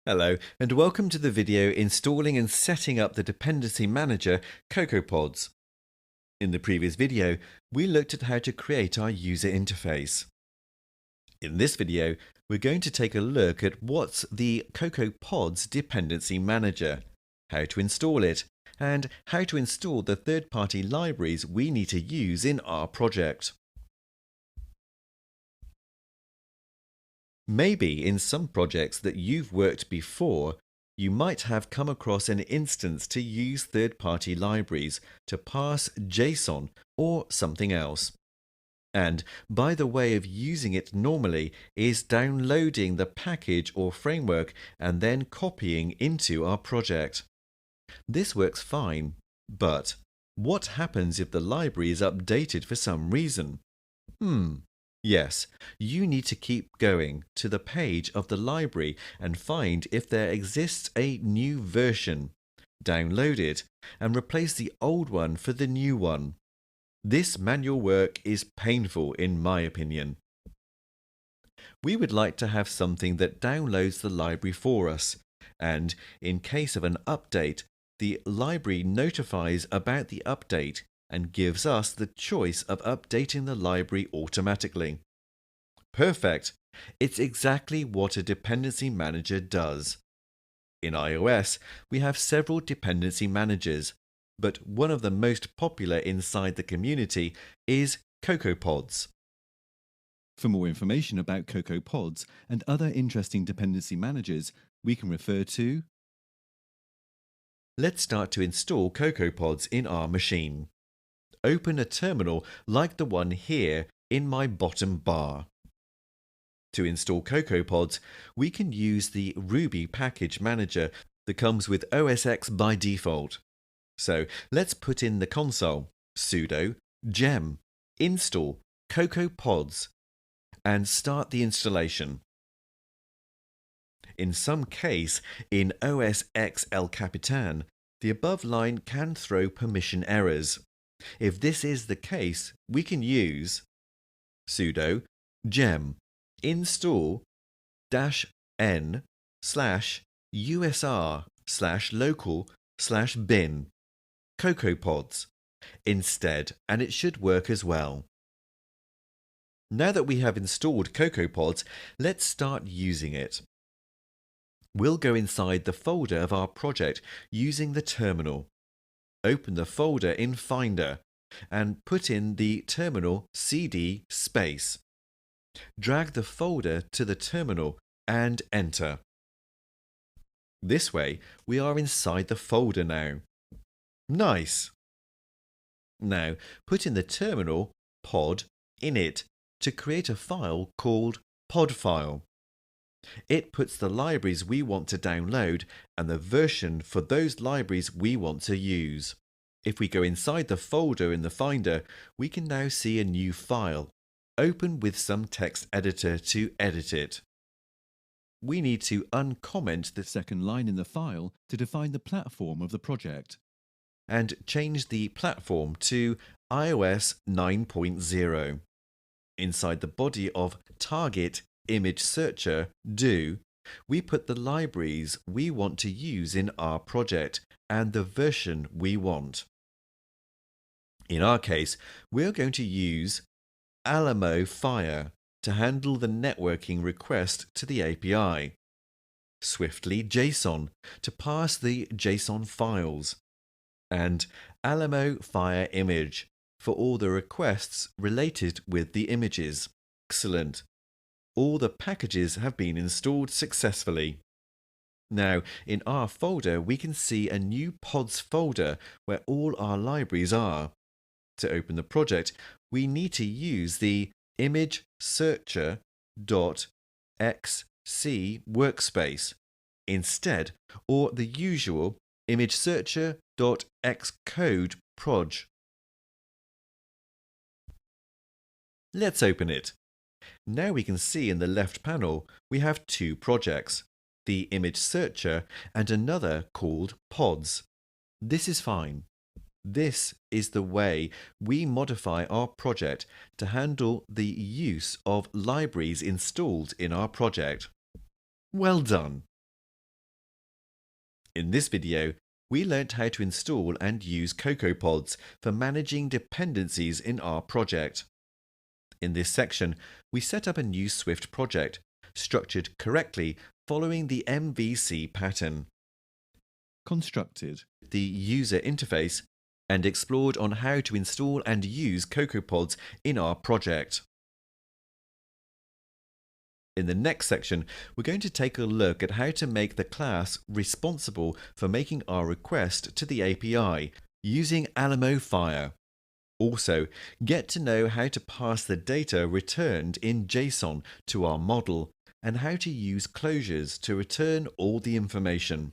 Hello, and welcome to the video installing and setting up the dependency manager CocoaPods. In the previous video, we looked at how to create our user interface. In this video, we're going to take a look at what's the CocoaPods dependency manager, how to install it, and how to install the third-party libraries we need to use in our project. Maybe in some projects that you've worked before, you might have come across an instance to use third-party libraries to parse JSON or something else. And by the way of using it normally is downloading the package or framework and then copying into our project. This works fine, but what happens if the library is updated for some reason? Yes, you need to keep going to the page of the library and find if there exists a new version, download it, and replace the old one for the new one. This manual work is painful in my opinion. We would like to have something that downloads the library for us, and in case of an update, the library notifies about the update and gives us the choice of updating the library automatically. Perfect! It's exactly what a dependency manager does. In iOS, we have several dependency managers, but one of the most popular inside the community is CocoaPods. For more information about CocoaPods and other interesting dependency managers, we can refer to. Let's start to install CocoaPods in our machine. Open a terminal like the one here in my bottom bar. To install CocoaPods, we can use the Ruby package manager that comes with OS X by default. So let's put in the console sudo gem install CocoaPods and start the installation. In some case, in OS X El Capitan, the above line can throw permission errors. If this is the case, we can use sudo gem install -n/usr/local/bin CocoaPods instead, and it should work as well. Now that we have installed CocoaPods, let's start using it. We'll go inside the folder of our project using the terminal. Open the folder in Finder and put in the terminal cd space. Drag the folder to the terminal and enter. This way, we are inside the folder now. Nice! Now, put in the terminal pod init to create a file called podfile. It puts the libraries we want to download and the version for those libraries we want to use. If we go inside the folder in the Finder, we can now see a new file. Open with some text editor to edit it. We need to uncomment the Second line in the file to define the platform of the project. and change the platform to iOS 9.0. Inside the body of target image searcher do, we put the libraries we want to use in our project and the version we want. In our case, we're going to use Alamo Fire to handle the networking request to the API, Swiftly JSON to parse the JSON files, and Alamo Fire Image for all the requests related with the images. Excellent! All the packages have been installed successfully. Now, in our folder, we can see a new pods folder where all our libraries are. To open the project, we need to use the image searcher.xc workspace instead, or the usual image searcher.xcode proj. Let's open it. Now we can see in the left panel we have two projects, the image searcher and another called pods. This is fine. This is the way we modify our project to handle the use of libraries installed in our project. Well done! In this video, we learnt how to install and use CocoaPods for managing dependencies in our project. In this section, we set up a new Swift project, structured correctly following the MVC pattern, constructed, the user interface, and explored on how to install and use CocoaPods in our project. In the next section, we're going to take a look at how to make the class responsible for making our request to the API using Alamo Fire. Also, get to know how to pass the data returned in JSON to our model and how to use closures to return all the information.